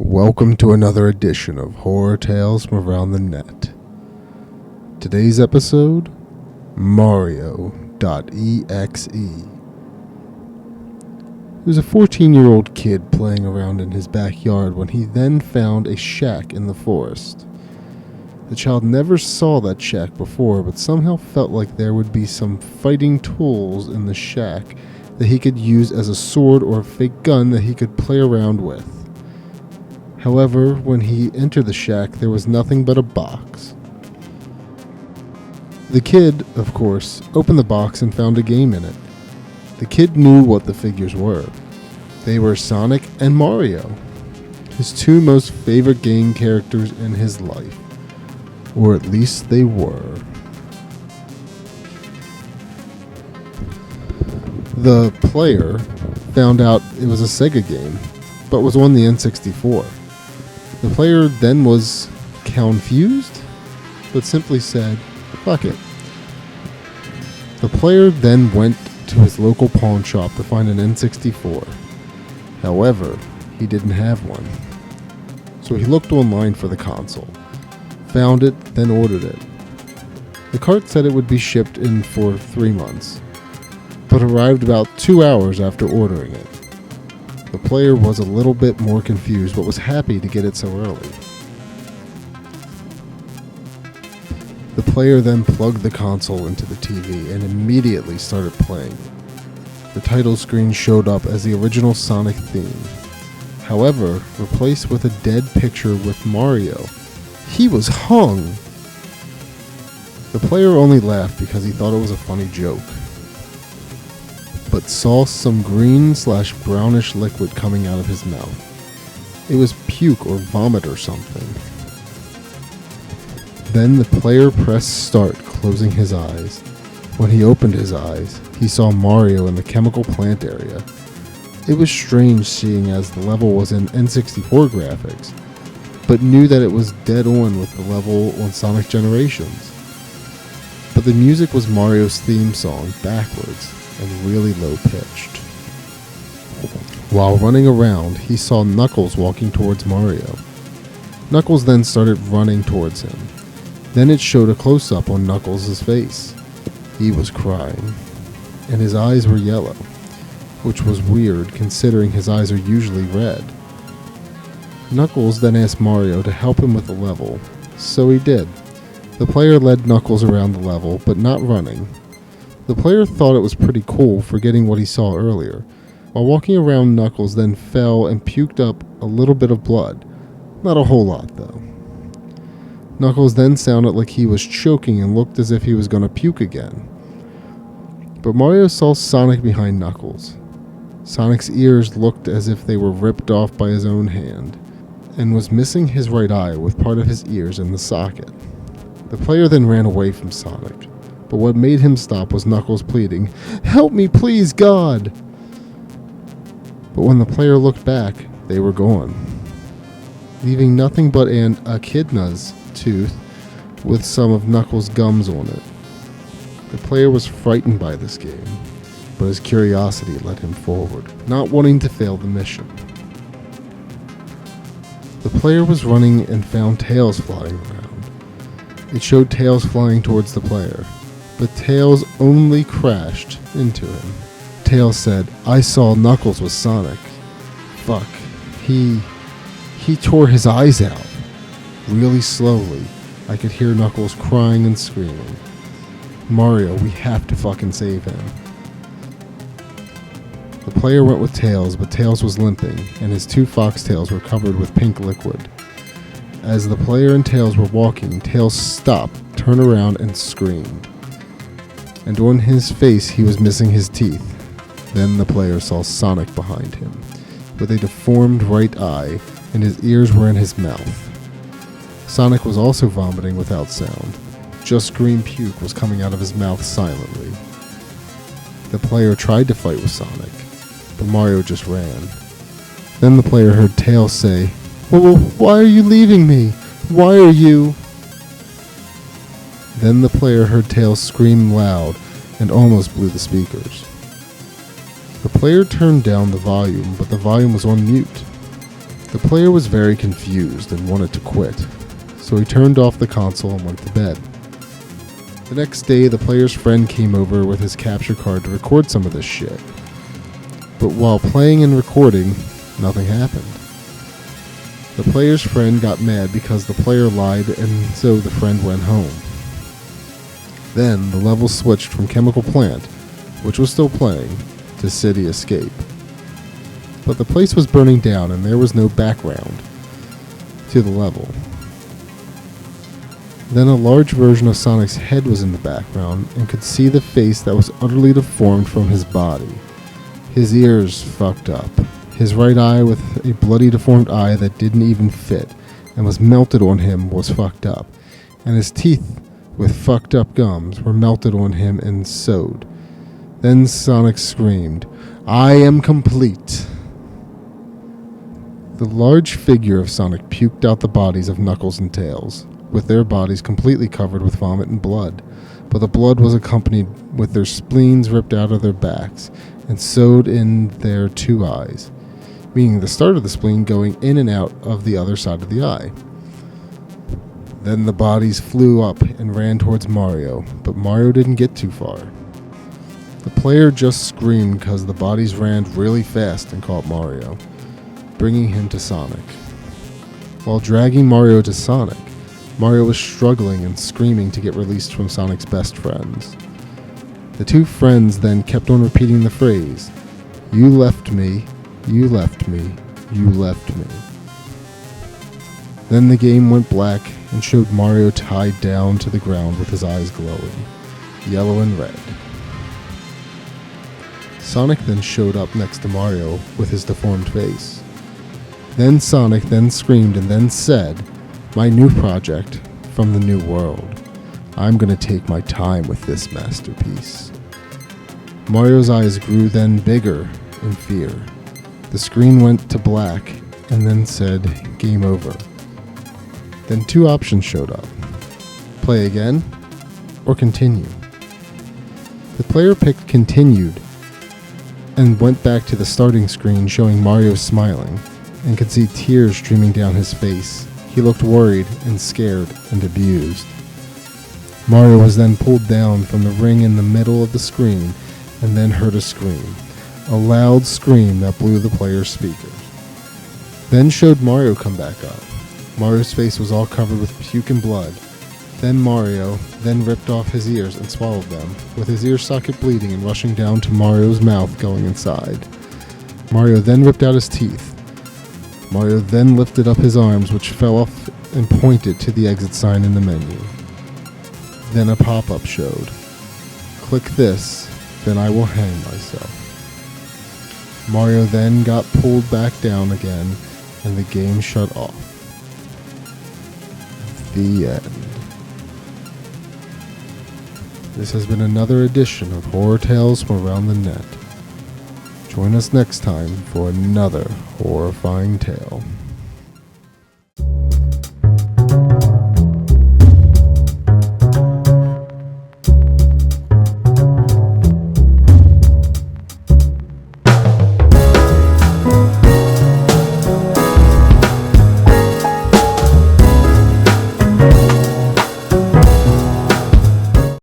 Welcome to another edition of Horror Tales from Around the Net. Today's episode, Mario.EXE. He was a 14-year-old kid playing around in his backyard when he then found a shack in the forest. The child never saw that shack before, but somehow felt like there would be some fighting tools in the shack that he could use as a sword or a fake gun that he could play around with. However, when he entered the shack, there was nothing but a box. The kid, of course, opened the box and found a game in it. The kid knew what the figures were. They were Sonic and Mario, his two most favorite game characters in his life. Or at least they were. The player found out it was a Sega game, but was on the N64. The player then was confused, but simply said, fuck it. The player then went to his local pawn shop to find an N64. However, he didn't have one. So he looked online for the console, found it, then ordered it. The cart said it would be shipped in for 3 months, but arrived about 2 hours after ordering it. The player was a little bit more confused, but was happy to get it so early. The player then plugged the console into the TV and immediately started playing it. The title screen showed up as the original Sonic theme. However, replaced with a dead picture with Mario. He was hung! The player only laughed because he thought it was a funny joke, but saw some green/brownish liquid coming out of his mouth. It was puke or vomit or something. Then the player pressed start, closing his eyes. When he opened his eyes, he saw Mario in the chemical plant area. It was strange seeing as the level was in N64 graphics, but knew that it was dead on with the level on Sonic Generations. But the music was Mario's theme song backwards and really low-pitched. While running around, he saw Knuckles walking towards Mario. Knuckles then started running towards him. Then it showed a close-up on Knuckles' face. He was crying, and his eyes were yellow, which was weird considering his eyes are usually red. Knuckles then asked Mario to help him with the level, so he did. The player led Knuckles around the level, but not running. The player thought it was pretty cool, forgetting what he saw earlier. While walking around, Knuckles then fell and puked up a little bit of blood. Not a whole lot, though. Knuckles then sounded like he was choking and looked as if he was going to puke again. But Mario saw Sonic behind Knuckles. Sonic's ears looked as if they were ripped off by his own hand, and was missing his right eye with part of his ears in the socket. The player then ran away from Sonic. But what made him stop was Knuckles pleading, "Help me, please, God!" But when the player looked back, they were gone, leaving nothing but an echidna's tooth with some of Knuckles' gums on it. The player was frightened by this game, but his curiosity led him forward, not wanting to fail the mission. The player was running and found Tails flying around. It showed Tails flying towards the player, but Tails only crashed into him. Tails said, "I saw Knuckles with Sonic. Fuck. He tore his eyes out." Really slowly, I could hear Knuckles crying and screaming. "Mario, we have to fucking save him." The player went with Tails, but Tails was limping, and his two foxtails were covered with pink liquid. As the player and Tails were walking, Tails stopped, turned around, and screamed. And on his face, he was missing his teeth. Then the player saw Sonic behind him, with a deformed right eye, and his ears were in his mouth. Sonic was also vomiting without sound. Just green puke was coming out of his mouth silently. The player tried to fight with Sonic, but Mario just ran. Then the player heard Tails say, "Well, why are you leaving me? Why are you?" Then the player heard Tails scream loud and almost blew the speakers. The player turned down the volume, but the volume was on mute. The player was very confused and wanted to quit, so he turned off the console and went to bed. The next day, the player's friend came over with his capture card to record some of this shit. But while playing and recording, nothing happened. The player's friend got mad because the player lied, and so the friend went home. Then the level switched from Chemical Plant, which was still playing, to City Escape. But the place was burning down and there was no background to the level. Then a large version of Sonic's head was in the background and could see the face that was utterly deformed from his body. His ears fucked up. His right eye with a bloody deformed eye that didn't even fit and was melted on him was fucked up. And his teeth with fucked up gums were melted on him and sewed. Then Sonic screamed, "I am complete!" The large figure of Sonic puked out the bodies of Knuckles and Tails, with their bodies completely covered with vomit and blood, but the blood was accompanied with their spleens ripped out of their backs and sewed in their two eyes, meaning the start of the spleen going in and out of the other side of the eye. Then the bodies flew up and ran towards Mario, but Mario didn't get too far. The player just screamed because the bodies ran really fast and caught Mario, bringing him to Sonic. While dragging Mario to Sonic, Mario was struggling and screaming to get released from Sonic's best friends. The two friends then kept on repeating the phrase, "You left me, you left me, you left me." Then the game went black and showed Mario tied down to the ground with his eyes glowing, yellow and red. Sonic then showed up next to Mario with his deformed face. Then Sonic then screamed and then said, "My new project from the new world. I'm gonna take my time with this masterpiece." Mario's eyes grew then bigger in fear. The screen went to black and then said, "Game over." Then two options showed up. Play again or continue. The player picked continued and went back to the starting screen showing Mario smiling and could see tears streaming down his face. He looked worried and scared and abused. Mario was then pulled down from the ring in the middle of the screen and then heard a scream. A loud scream that blew the player's speakers. Then showed Mario come back up. Mario's face was all covered with puke and blood. Then Mario then ripped off his ears and swallowed them, with his ear socket bleeding and rushing down to Mario's mouth going inside. Mario then ripped out his teeth. Mario then lifted up his arms, which fell off and pointed to the exit sign in the menu. Then a pop-up showed. "Click this, then I will hang myself." Mario then got pulled back down again, and the game shut off. The end. This has been another edition of Horror Tales from Around the Net. Join us next time for another horrifying tale.